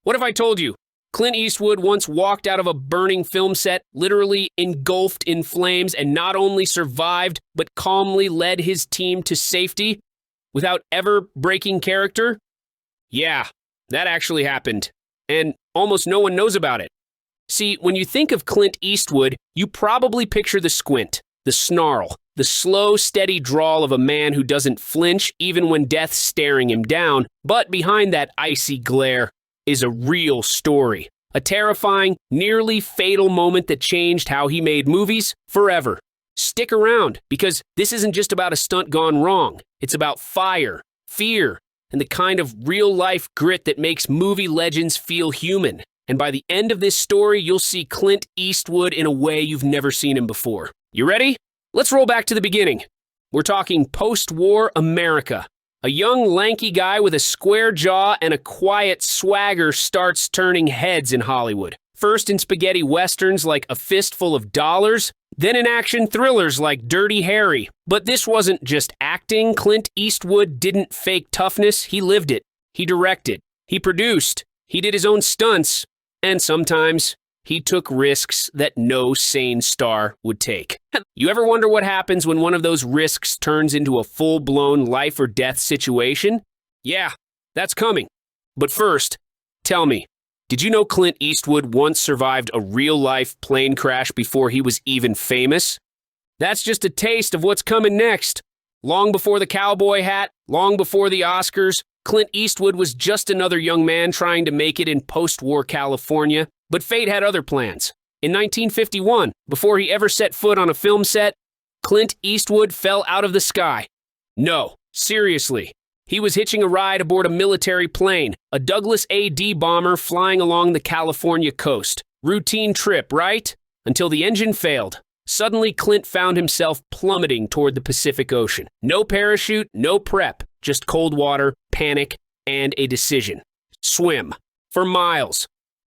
What if I told you? Clint Eastwood once walked out of a burning film set, literally engulfed in flames, and not only survived, but calmly led his team to safety without ever breaking character? Yeah, that actually happened. And almost no one knows about it. See, when you think of Clint Eastwood, you probably picture the squint, the snarl, the slow, steady drawl of a man who doesn't flinch even when death's staring him down. But behind that icy glare is a real story. A terrifying, nearly fatal moment that changed how he made movies forever. Stick around, because this isn't just about a stunt gone wrong. It's about fire, fear, and the kind of real-life grit that makes movie legends feel human. And by the end of this story, you'll see Clint Eastwood in a way you've never seen him before. You ready? Let's roll back to the beginning. We're talking post-war America. A young, lanky guy with a square jaw and a quiet swagger starts turning heads in Hollywood. First in spaghetti westerns like A Fistful of Dollars, then in action thrillers like Dirty Harry. But this wasn't just acting. Clint Eastwood didn't fake toughness, he lived it. He directed. He produced. He did his own stunts. And sometimes he took risks that no sane star would take. You ever wonder what happens when one of those risks turns into a full-blown life or death situation? Yeah, that's coming. But first, tell me, did you know Clint Eastwood once survived a real-life plane crash before he was even famous? That's just a taste of what's coming next. Long before the cowboy hat, long before the Oscars, Clint Eastwood was just another young man trying to make it in post-war California. But fate had other plans. In 1951, before he ever set foot on a film set, Clint Eastwood fell out of the sky. No, seriously. He was hitching a ride aboard a military plane, a Douglas AD bomber flying along the California coast. Routine trip, right? Until the engine failed. Suddenly, Clint found himself plummeting toward the Pacific Ocean. No parachute, no prep, just cold water, panic, and a decision. Swim. For miles.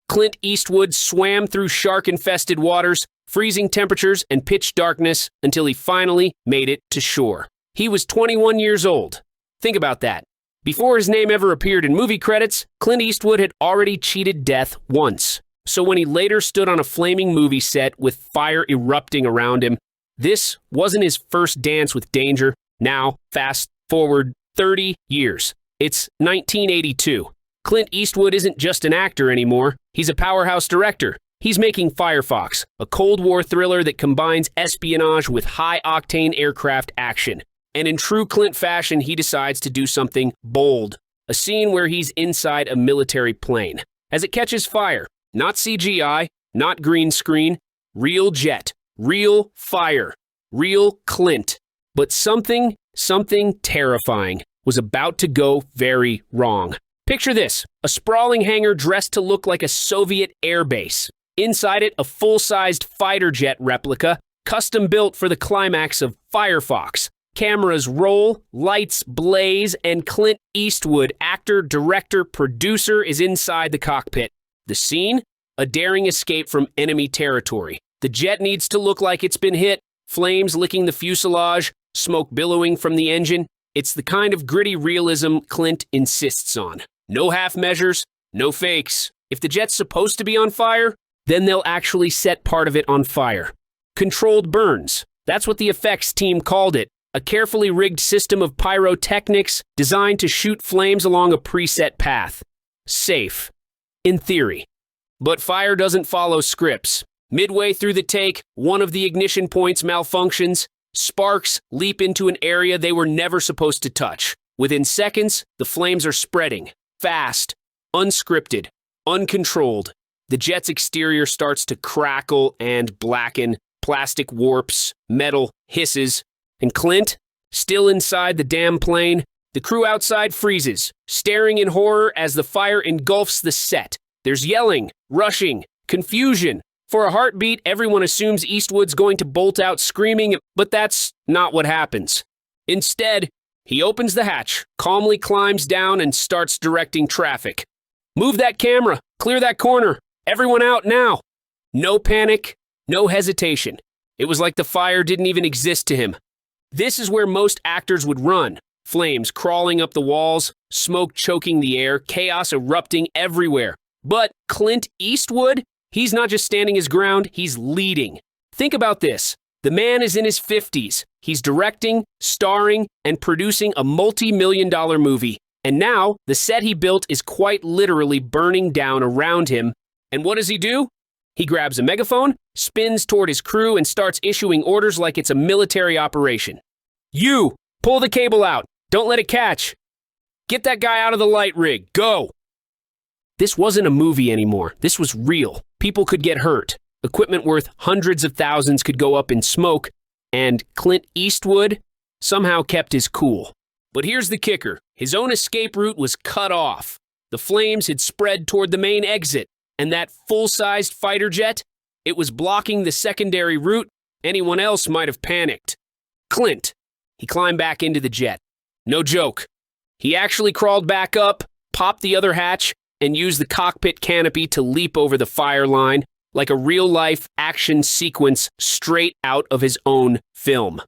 Clint Eastwood swam through shark-infested waters, freezing temperatures, and pitch darkness until he finally made it to shore. He was 21 years old. Think about that. Before his name ever appeared in movie credits, Clint Eastwood had already cheated death once. So when he later stood on a flaming movie set with fire erupting around him, this wasn't his first dance with danger. Now, fast forward 30 years. It's 1982. Clint Eastwood isn't just an actor anymore. He's a powerhouse director. He's making Firefox, a Cold War thriller that combines espionage with high-octane aircraft action. And in true Clint fashion, he decides to do something bold. A scene where he's inside a military plane. As it catches fire, not CGI, not green screen, real jet, real fire, real Clint. But something terrifying was about to go very wrong. Picture this, a sprawling hangar dressed to look like a Soviet airbase. Inside it, a full-sized fighter jet replica, custom built for the climax of Firefox. Cameras roll, lights blaze, and Clint Eastwood, actor, director, producer, is inside the cockpit. The scene? A daring escape from enemy territory. The jet needs to look like it's been hit, flames licking the fuselage, smoke billowing from the engine. It's the kind of gritty realism Clint insists on. No half measures, no fakes. If the jet's supposed to be on fire, then they'll actually set part of it on fire. Controlled burns. That's what the effects team called it. A carefully rigged system of pyrotechnics designed to shoot flames along a preset path. Safe. In theory. But fire doesn't follow scripts. Midway through the take, one of the ignition points malfunctions. Sparks leap into an area they were never supposed to touch. Within seconds, the flames are spreading. Fast, unscripted, uncontrolled. The jet's exterior starts to crackle and blacken. Plastic warps, metal hisses. And Clint, still inside the damn plane, the crew outside freezes, staring in horror as the fire engulfs the set. There's yelling, rushing, confusion. For a heartbeat, everyone assumes Eastwood's going to bolt out screaming, but that's not what happens. Instead, he opens the hatch, calmly climbs down, and starts directing traffic. Move that camera, clear that corner, everyone out now. No panic, no hesitation. It was like the fire didn't even exist to him. This is where most actors would run. Flames crawling up the walls, smoke choking the air, chaos erupting everywhere. But Clint Eastwood, he's not just standing his ground, he's leading. Think about this. The man is in his 50s. He's directing, starring, and producing a multi-million-dollar movie. And now, the set he built is quite literally burning down around him. And what does he do? He grabs a megaphone, spins toward his crew, and starts issuing orders like it's a military operation. You! Pull the cable out! Don't let it catch! Get that guy out of the light rig! Go! This wasn't a movie anymore. This was real. People could get hurt. Equipment worth hundreds of thousands could go up in smoke, and Clint Eastwood somehow kept his cool. But here's the kicker. His own escape route was cut off. The flames had spread toward the main exit, and that full-sized fighter jet, it was blocking the secondary route. Anyone else might have panicked. Clint, he climbed back into the jet. No joke. He actually crawled back up, popped the other hatch, and used the cockpit canopy to leap over the fire line, like a real-life action sequence straight out of his own film.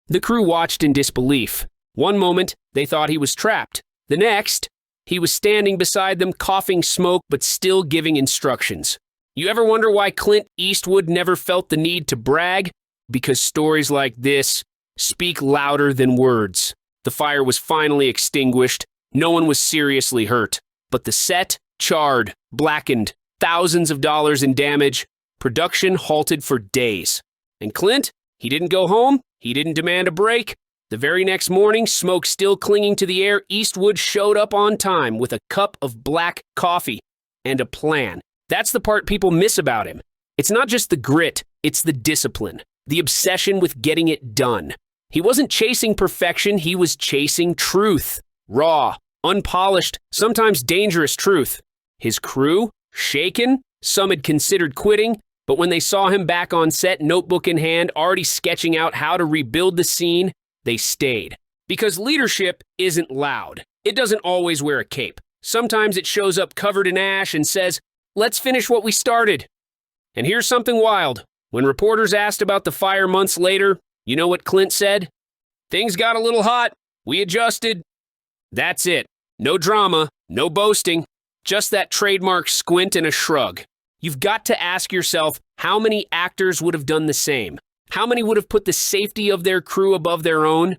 The crew watched in disbelief. One moment, they thought he was trapped. The next, he was standing beside them, coughing smoke, but still giving instructions. You ever wonder why Clint Eastwood never felt the need to brag? Because stories like this speak louder than words. The fire was finally extinguished. No one was seriously hurt. But the set charred, blackened, thousands of dollars in damage. Production halted for days. And Clint, he didn't go home. He didn't demand a break. The very next morning, smoke still clinging to the air, Eastwood showed up on time with a cup of black coffee and a plan. That's the part people miss about him. It's not just the grit, it's the discipline, the obsession with getting it done. He wasn't chasing perfection, he was chasing truth. Raw, unpolished, sometimes dangerous truth. His crew? Shaken? Some had considered quitting, but when they saw him back on set, notebook in hand, already sketching out how to rebuild the scene, they stayed. Because leadership isn't loud. It doesn't always wear a cape. Sometimes it shows up covered in ash and says, "Let's finish what we started." And here's something wild. When reporters asked about the fire months later, you know what Clint said? "Things got a little hot. We adjusted." That's it. No drama, no boasting. Just that trademark squint and a shrug. You've got to ask yourself how many actors would have done the same. How many would have put the safety of their crew above their own?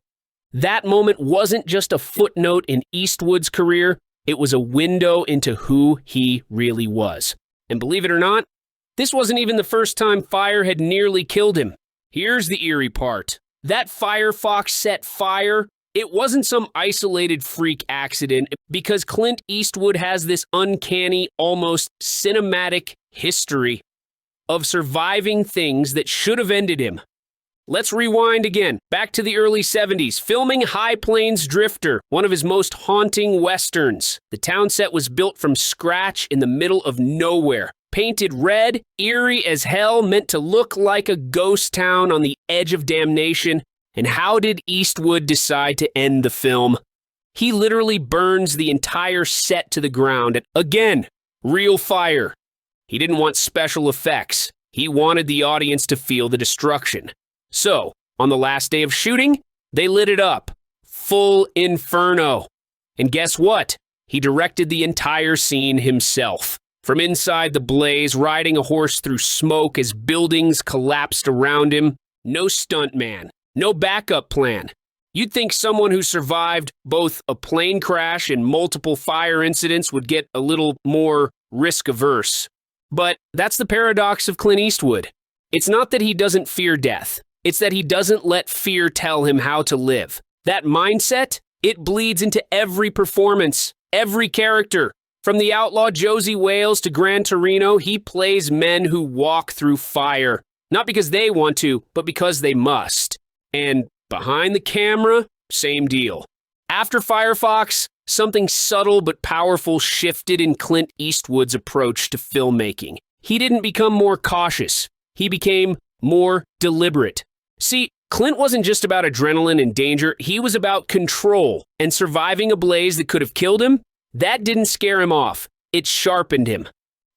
That moment wasn't just a footnote in Eastwood's career. It was a window into who he really was. And believe it or not, this wasn't even the first time fire had nearly killed him. Here's the eerie part. That Firefox set fire, it wasn't some isolated freak accident, because Clint Eastwood has this uncanny, almost cinematic history of surviving things that should have ended him. Let's rewind again, back to the early 70s, filming High Plains Drifter, one of his most haunting westerns. The town set was built from scratch in the middle of nowhere. Painted red, eerie as hell, meant to look like a ghost town on the edge of damnation. And how did Eastwood decide to end the film? He literally burns the entire set to the ground. And again, real fire. He didn't want special effects. He wanted the audience to feel the destruction. So, on the last day of shooting, they lit it up. Full inferno. And guess what? He directed the entire scene himself. From inside the blaze, riding a horse through smoke as buildings collapsed around him. No stuntman. No backup plan. You'd think someone who survived both a plane crash and multiple fire incidents would get a little more risk-averse. But that's the paradox of Clint Eastwood. It's not that he doesn't fear death. It's that he doesn't let fear tell him how to live. That mindset, it bleeds into every performance, every character. From the outlaw Josie Wales to Gran Torino, he plays men who walk through fire. Not because they want to, but because they must. And behind the camera, same deal. After Firefox, something subtle but powerful shifted in Clint Eastwood's approach to filmmaking. He didn't become more cautious. He became more deliberate. See, Clint wasn't just about adrenaline and danger. He was about control, and surviving a blaze that could have killed him, that didn't scare him off. It sharpened him.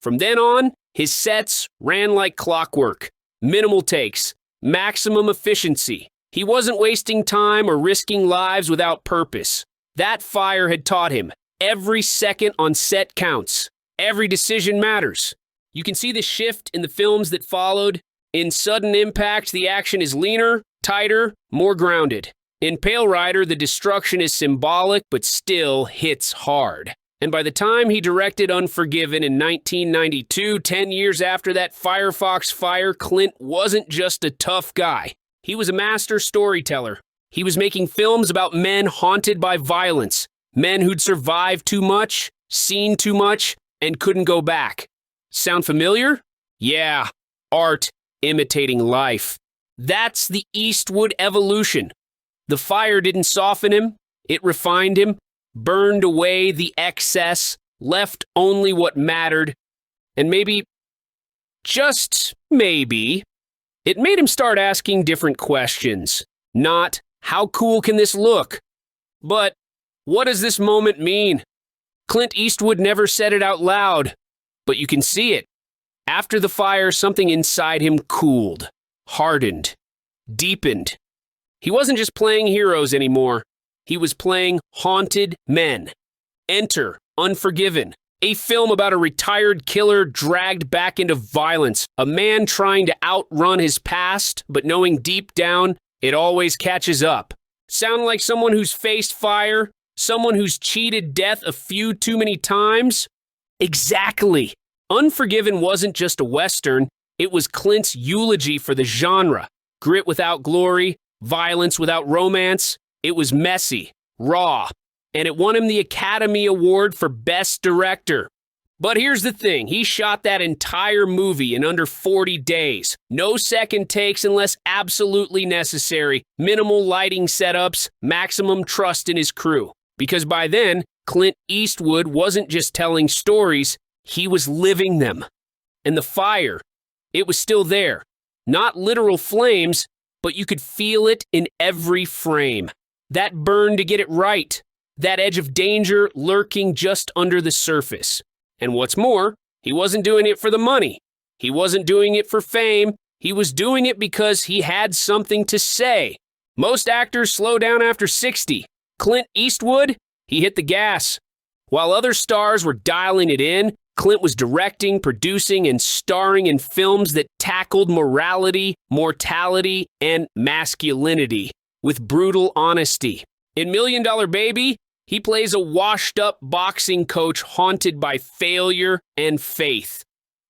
From then on, his sets ran like clockwork. Minimal takes, maximum efficiency. He wasn't wasting time or risking lives without purpose. That fire had taught him every second on set counts. Every decision matters. You can see the shift in the films that followed. In Sudden Impact, the action is leaner, tighter, more grounded. In Pale Rider, the destruction is symbolic but still hits hard. And by the time he directed Unforgiven in 1992, 10 years after that Firefox fire, Clint wasn't just a tough guy. He was a master storyteller. He was making films about men haunted by violence, men who'd survived too much, seen too much, and couldn't go back. Sound familiar? Yeah, art imitating life. That's the Eastwood evolution. The fire didn't soften him, it refined him, burned away the excess, left only what mattered, and maybe, just maybe, it made him start asking different questions. Not, how cool can this look? But, what does this moment mean? Clint Eastwood never said it out loud, but you can see it. After the fire, something inside him cooled, hardened, deepened. He wasn't just playing heroes anymore. He was playing haunted men. Enter Unforgiven, a film about a retired killer dragged back into violence, a man trying to outrun his past, but knowing deep down it always catches up. Sound like someone who's faced fire? Someone who's cheated death a few too many times? Exactly. Unforgiven wasn't just a Western, it was Clint's eulogy for the genre. Grit without glory, violence without romance. It was messy, raw, and it won him the Academy Award for Best Director. But here's the thing, he shot that entire movie in under 40 days. No second takes unless absolutely necessary, minimal lighting setups, maximum trust in his crew. Because by then, Clint Eastwood wasn't just telling stories, he was living them. And the fire, it was still there. Not literal flames, but you could feel it in every frame. That burn to get it right. That edge of danger lurking just under the surface. And what's more, he wasn't doing it for the money. He wasn't doing it for fame. He was doing it because he had something to say. Most actors slow down after 60. Clint Eastwood, he hit the gas. While other stars were dialing it in, Clint was directing, producing, and starring in films that tackled morality, mortality, and masculinity with brutal honesty. In $1 Million Baby, he plays a washed-up boxing coach haunted by failure and faith.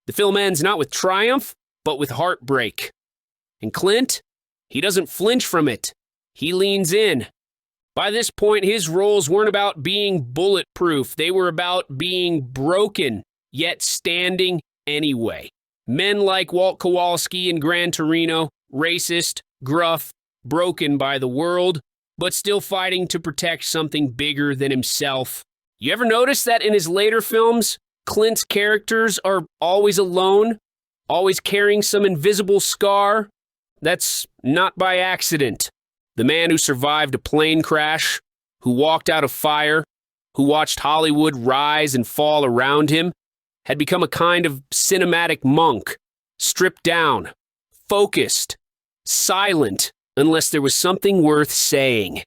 The film ends not with triumph, but with heartbreak. And Clint, he doesn't flinch from it. He leans in. By this point, his roles weren't about being bulletproof. They were about being broken, yet standing anyway. Men like Walt Kowalski in Gran Torino, racist, gruff, broken by the world, but still fighting to protect something bigger than himself. You ever notice that in his later films, Clint's characters are always alone, always carrying some invisible scar? That's not by accident. The man who survived a plane crash, who walked out of fire, who watched Hollywood rise and fall around him, had become a kind of cinematic monk, stripped down, focused, silent, unless there was something worth saying.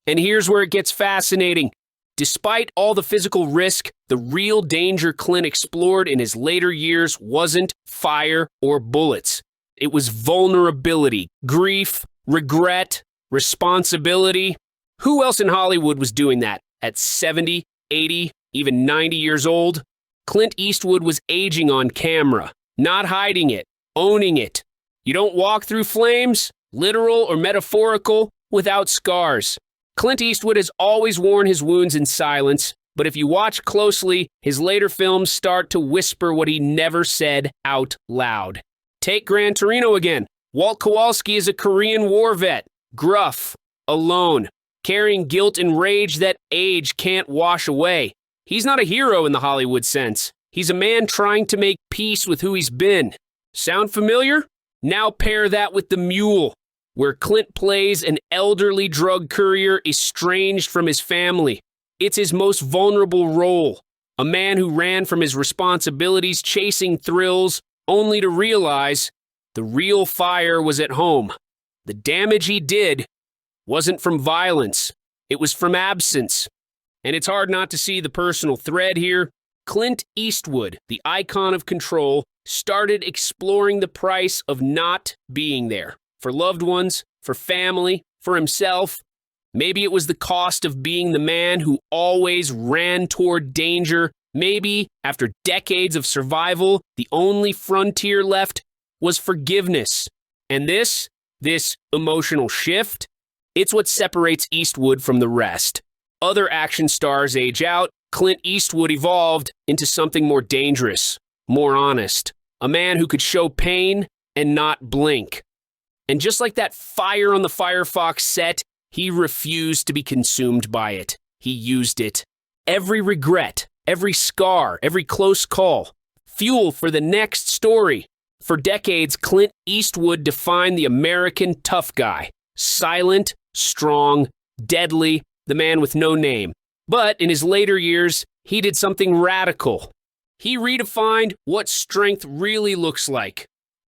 And here's where it gets fascinating. Despite all the physical risk, the real danger Clint explored in his later years wasn't fire or bullets. It was vulnerability, grief, regret, responsibility. Who else in Hollywood was doing that at 70, 80, even 90 years old? Clint Eastwood was aging on camera, not hiding it, owning it. You don't walk through flames, literal or metaphorical, without scars. Clint Eastwood has always worn his wounds in silence, but if you watch closely, his later films start to whisper what he never said out loud. Take Gran Torino again. Walt Kowalski is a Korean War vet, gruff, alone, carrying guilt and rage that age can't wash away. He's not a hero in the Hollywood sense. He's a man trying to make peace with who he's been. Sound familiar? Now pair that with The Mule, where Clint plays an elderly drug courier estranged from his family. It's his most vulnerable role, a man who ran from his responsibilities chasing thrills only to realize the real fire was at home. The damage he did wasn't from violence, it was from absence. And it's hard not to see the personal thread here. Clint Eastwood, the icon of control, started exploring the price of not being there. For loved ones, for family, for himself. Maybe it was the cost of being the man who always ran toward danger. Maybe, after decades of survival, the only frontier left was forgiveness. And this emotional shift, it's what separates Eastwood from the rest. Other action stars age out. Clint Eastwood evolved into something more dangerous, more honest. A man who could show pain and not blink. And just like that fire on the Firefox set, he refused to be consumed by it. He used it. Every regret, every scar, every close call, fuel for the next story. For decades, Clint Eastwood defined the American tough guy. Silent, strong, deadly, the man with no name. But in his later years, he did something radical. He redefined what strength really looks like.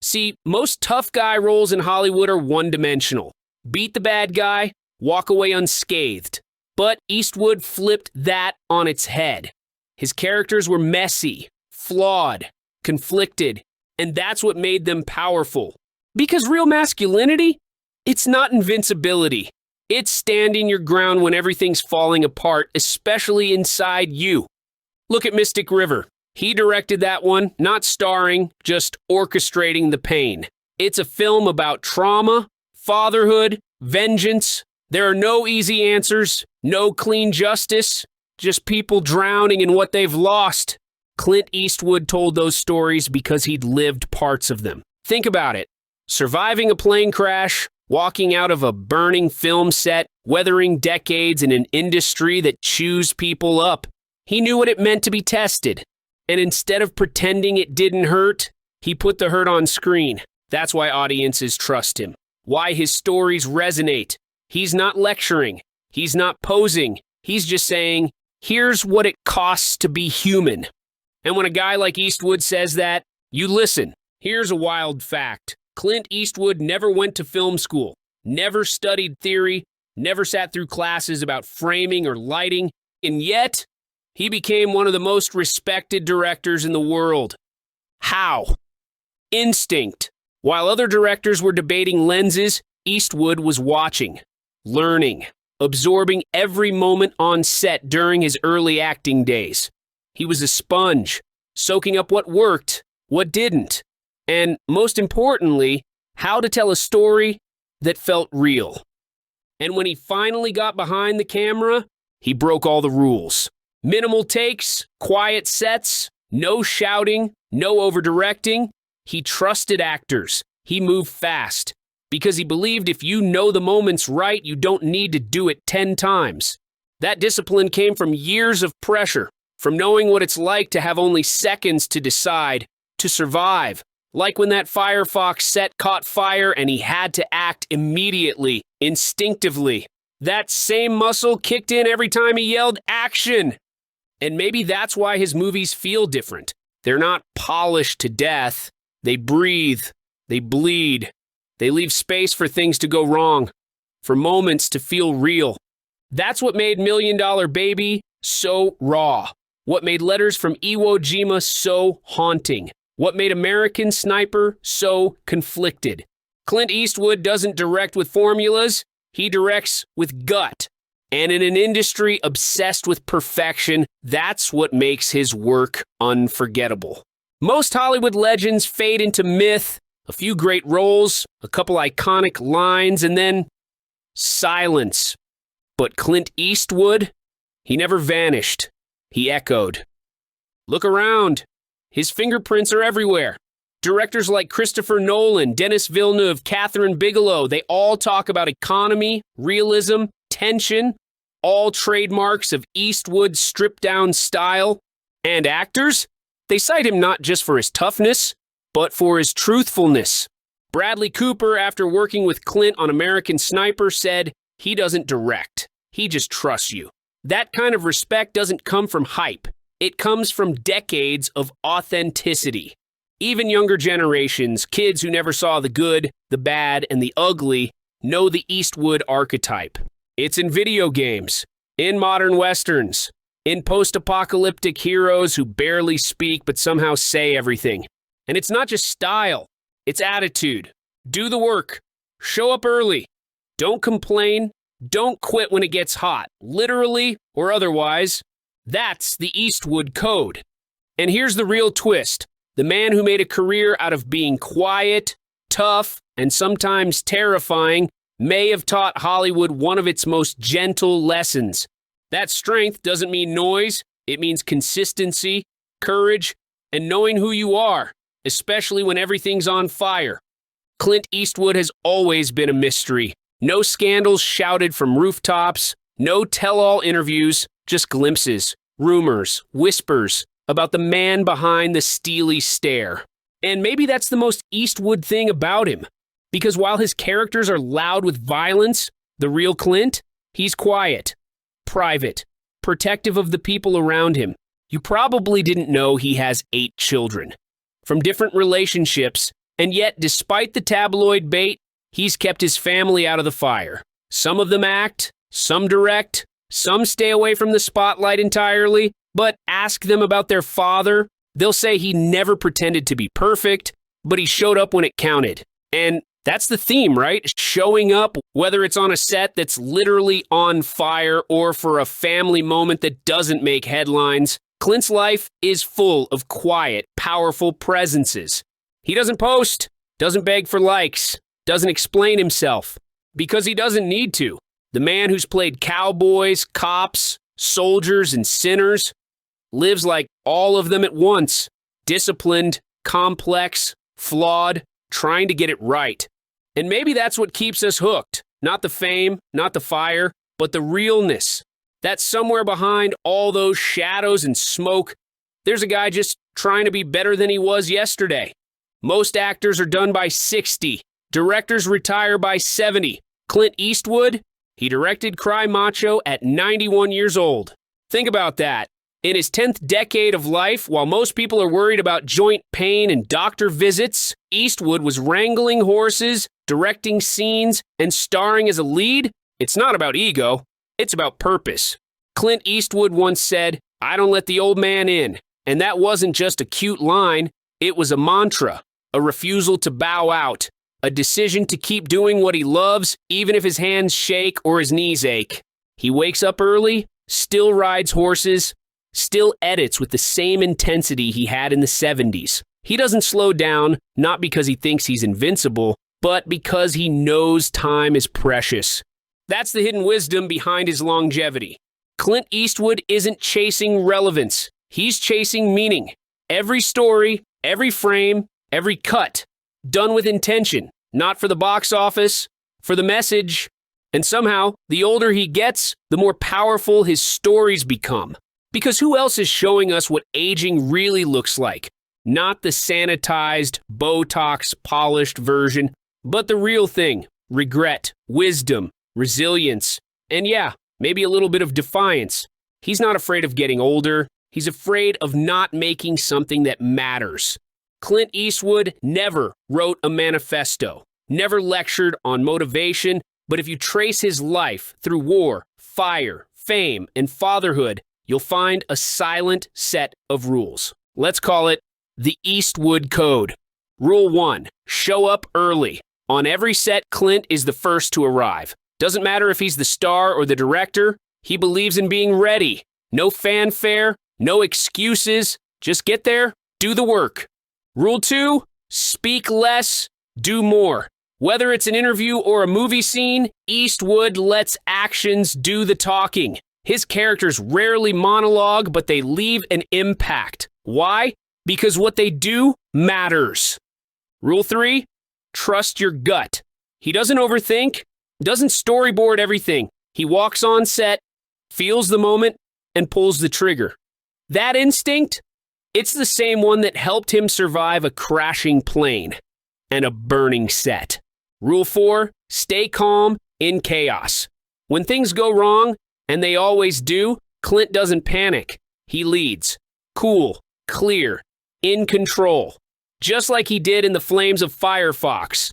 See, most tough guy roles in Hollywood are one-dimensional. Beat the bad guy, walk away unscathed. But Eastwood flipped that on its head. His characters were messy, flawed, conflicted, and that's what made them powerful. Because real masculinity, it's not invincibility. It's standing your ground when everything's falling apart, especially inside you. Look at Mystic River. He directed that one, not starring, just orchestrating the pain. It's a film about trauma, fatherhood, vengeance. There are no easy answers, no clean justice, just people drowning in what they've lost. Clint Eastwood told those stories because he'd lived parts of them. Think about it. Surviving a plane crash, walking out of a burning film set, weathering decades in an industry that chews people up. He knew what it meant to be tested. And instead of pretending it didn't hurt, he put the hurt on screen. That's why audiences trust him. Why his stories resonate. He's not lecturing. He's not posing. He's just saying, here's what it costs to be human. And when a guy like Eastwood says that, you listen. Here's a wild fact. Clint Eastwood never went to film school, never studied theory, never sat through classes about framing or lighting, and yet he became one of the most respected directors in the world. How? Instinct. While other directors were debating lenses, Eastwood was watching, learning, absorbing every moment on set during his early acting days. He was a sponge, soaking up what worked, what didn't, and most importantly, how to tell a story that felt real. And when he finally got behind the camera, he broke all the rules. Minimal takes, quiet sets, no shouting, no over-directing. He trusted actors. He moved fast because he believed if you know the moment's right, you don't need to do it 10 times. That discipline came from years of pressure, from knowing what it's like to have only seconds to decide, to survive. Like when that Firefox set caught fire and he had to act immediately, instinctively. That same muscle kicked in every time he yelled, "Action!" And maybe that's why his movies feel different. They're not polished to death. They breathe. They bleed. They leave space for things to go wrong, for moments to feel real. That's what made Million Dollar Baby so raw. What made Letters from Iwo Jima so haunting. What made American Sniper so conflicted. Clint Eastwood doesn't direct with formulas. He directs with gut. And in an industry obsessed with perfection, that's what makes his work unforgettable. Most Hollywood legends fade into myth, a few great roles, a couple iconic lines, and then silence. But Clint Eastwood, he never vanished. He echoed. Look around. His fingerprints are everywhere. Directors like Christopher Nolan, Denis Villeneuve, Catherine Bigelow, they all talk about economy, realism, tension, all trademarks of Eastwood's stripped-down style. And actors? They cite him not just for his toughness, but for his truthfulness. Bradley Cooper, after working with Clint on American Sniper, said, he doesn't direct. He just trusts you. That kind of respect doesn't come from hype. It comes from decades of authenticity. Even younger generations, kids who never saw the good, the bad, and the ugly, know the Eastwood archetype. It's in video games, in modern westerns, in post-apocalyptic heroes who barely speak but somehow say everything. And it's not just style, it's attitude. Do the work. Show up early. Don't complain. Don't quit when it gets hot, literally or otherwise. That's the Eastwood Code. And here's the real twist. The man who made a career out of being quiet, tough, and sometimes terrifying may have taught Hollywood one of its most gentle lessons. That strength doesn't mean noise. It means consistency, courage, and knowing who you are, especially when everything's on fire. Clint Eastwood has always been a mystery. No scandals shouted from rooftops, no tell-all interviews, just glimpses, rumors, whispers about the man behind the steely stare. And maybe that's the most Eastwood thing about him. Because while his characters are loud with violence, the real Clint, he's quiet, private, protective of the people around him. You probably didn't know he has 8 children from different relationships, and yet, despite the tabloid bait, he's kept his family out of the fire. Some of them act, some direct, some stay away from the spotlight entirely, but ask them about their father. They'll say he never pretended to be perfect, but he showed up when it counted. And that's the theme, right? Showing up, whether it's on a set that's literally on fire or for a family moment that doesn't make headlines. Clint's life is full of quiet, powerful presences. He doesn't post, doesn't beg for likes, doesn't explain himself, because he doesn't need to. The man who's played cowboys, cops, soldiers, and sinners lives like all of them at once, disciplined, complex, flawed, trying to get it right. And maybe that's what keeps us hooked. Not the fame, not the fire, but the realness. That somewhere behind all those shadows and smoke, there's a guy just trying to be better than he was yesterday. Most actors are done by 60. Directors retire by 70. Clint Eastwood, he directed Cry Macho at 91 years old. Think about that. In his 10th decade of life, while most people are worried about joint pain and doctor visits, Eastwood was wrangling horses, directing scenes, and starring as a lead. It's not about ego, it's about purpose. Clint Eastwood once said, "I don't let the old man in." And that wasn't just a cute line, it was a mantra, a refusal to bow out, a decision to keep doing what he loves, even if his hands shake or his knees ache. He wakes up early, still rides horses, still edits with the same intensity he had in the 70s. He doesn't slow down, not because he thinks he's invincible, but because he knows time is precious. That's the hidden wisdom behind his longevity. Clint Eastwood isn't chasing relevance. He's chasing meaning. Every story, every frame, every cut, done with intention, not for the box office, for the message. And somehow, the older he gets, the more powerful his stories become. Because who else is showing us what aging really looks like? Not the sanitized, Botox, polished version, but the real thing. Regret, wisdom, resilience, and yeah, maybe a little bit of defiance. He's not afraid of getting older. He's afraid of not making something that matters. Clint Eastwood never wrote a manifesto, never lectured on motivation, but if you trace his life through war, fire, fame, and fatherhood, you'll find a silent set of rules. Let's call it the Eastwood Code. Rule 1, show up early. On every set, Clint is the first to arrive. Doesn't matter if he's the star or the director, he believes in being ready. No fanfare, no excuses, just get there, do the work. Rule 2, speak less, do more. Whether it's an interview or a movie scene, Eastwood lets actions do the talking. His characters rarely monologue, but they leave an impact. Why? Because what they do matters. Rule 3, trust your gut. He doesn't overthink, doesn't storyboard everything. He walks on set, feels the moment, and pulls the trigger. That instinct, it's the same one that helped him survive a crashing plane and a burning set. Rule 4, stay calm in chaos. When things go wrong, and they always do, Clint doesn't panic. He leads. Cool, clear, in control. Just like he did in the flames of Firefox.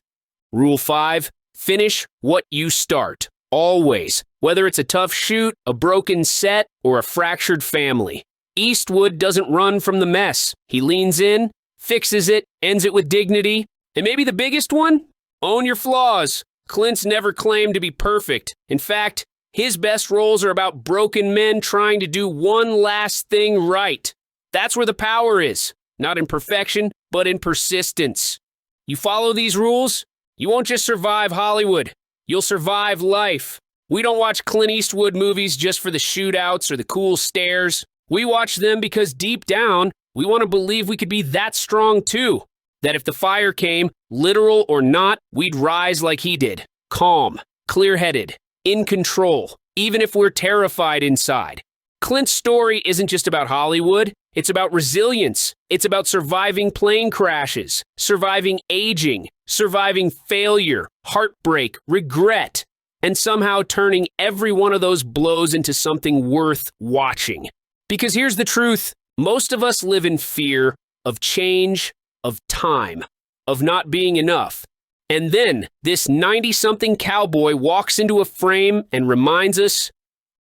Rule 5, finish what you start. Always. Whether it's a tough shoot, a broken set, or a fractured family. Eastwood doesn't run from the mess. He leans in, fixes it, ends it with dignity. And maybe the biggest one? Own your flaws. Clint's never claimed to be perfect. In fact, his best roles are about broken men trying to do one last thing right. That's where the power is. Not in perfection, but in persistence. You follow these rules, you won't just survive Hollywood. You'll survive life. We don't watch Clint Eastwood movies just for the shootouts or the cool stares. We watch them because deep down, we want to believe we could be that strong too. That if the fire came, literal or not, we'd rise like he did. Calm, clear-headed, in control, even if we're terrified inside. Clint's story isn't just about Hollywood. It's about resilience. It's about surviving plane crashes, surviving aging, surviving failure, heartbreak, regret, and somehow turning every one of those blows into something worth watching. Because here's the truth. Most of us live in fear of change, of time, of not being enough. And then this 90-something cowboy walks into a frame and reminds us,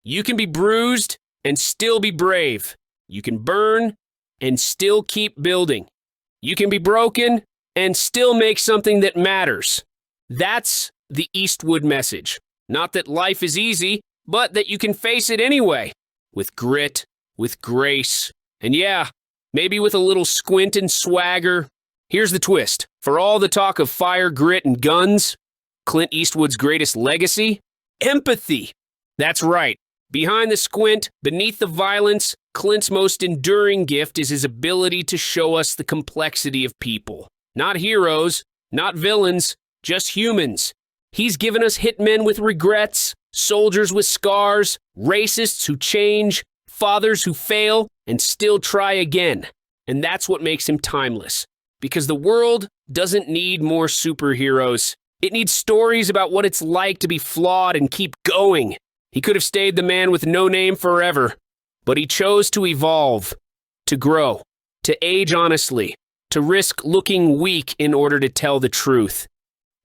you can be bruised and still be brave. You can burn and still keep building. You can be broken and still make something that matters. That's the Eastwood message. Not that life is easy, but that you can face it anyway. With grit, with grace, and yeah, maybe with a little squint and swagger. Here's the twist. For all the talk of fire, grit, and guns, Clint Eastwood's greatest legacy? Empathy. That's right. Behind the squint, beneath the violence, Clint's most enduring gift is his ability to show us the complexity of people. Not heroes, not villains, just humans. He's given us hitmen with regrets, soldiers with scars, racists who change, fathers who fail and still try again. And that's what makes him timeless. Because the world doesn't need more superheroes. It needs stories about what it's like to be flawed and keep going. He could have stayed the man with no name forever, but he chose to evolve, to grow, to age honestly, to risk looking weak in order to tell the truth.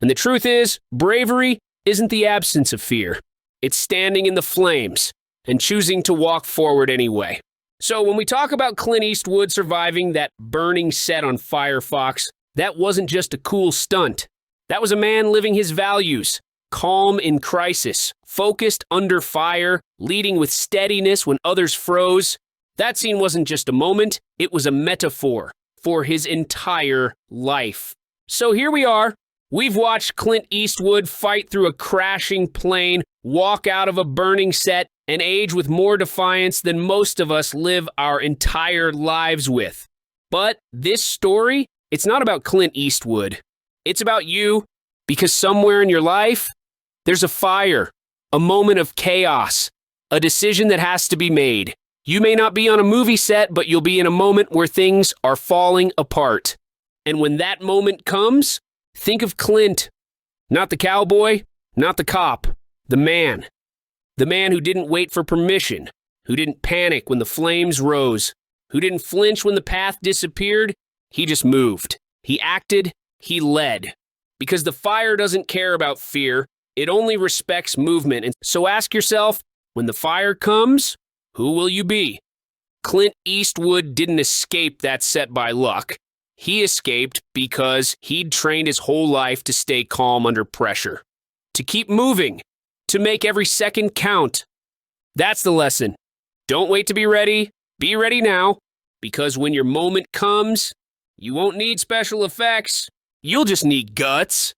And the truth is, bravery isn't the absence of fear. It's standing in the flames and choosing to walk forward anyway. So when we talk about Clint Eastwood surviving that burning set on Firefox, that wasn't just a cool stunt. That was a man living his values. Calm in crisis, focused under fire, leading with steadiness when others froze. That scene wasn't just a moment, it was a metaphor for his entire life. So here we are. We've watched Clint Eastwood fight through a crashing plane, walk out of a burning set, and age with more defiance than most of us live our entire lives with. But this story, it's not about Clint Eastwood. It's about you, because somewhere in your life, there's a fire, a moment of chaos, a decision that has to be made. You may not be on a movie set, but you'll be in a moment where things are falling apart. And when that moment comes, think of Clint. Not the cowboy, not the cop, the man. The man who didn't wait for permission, who didn't panic when the flames rose, who didn't flinch when the path disappeared. He just moved. He acted, he led. Because the fire doesn't care about fear. It only respects movement. And so ask yourself, when the fire comes, who will you be? Clint Eastwood didn't escape that set by luck. He escaped because he'd trained his whole life to stay calm under pressure, to keep moving, to make every second count. That's the lesson. Don't wait to be ready now, because when your moment comes, you won't need special effects. You'll just need guts.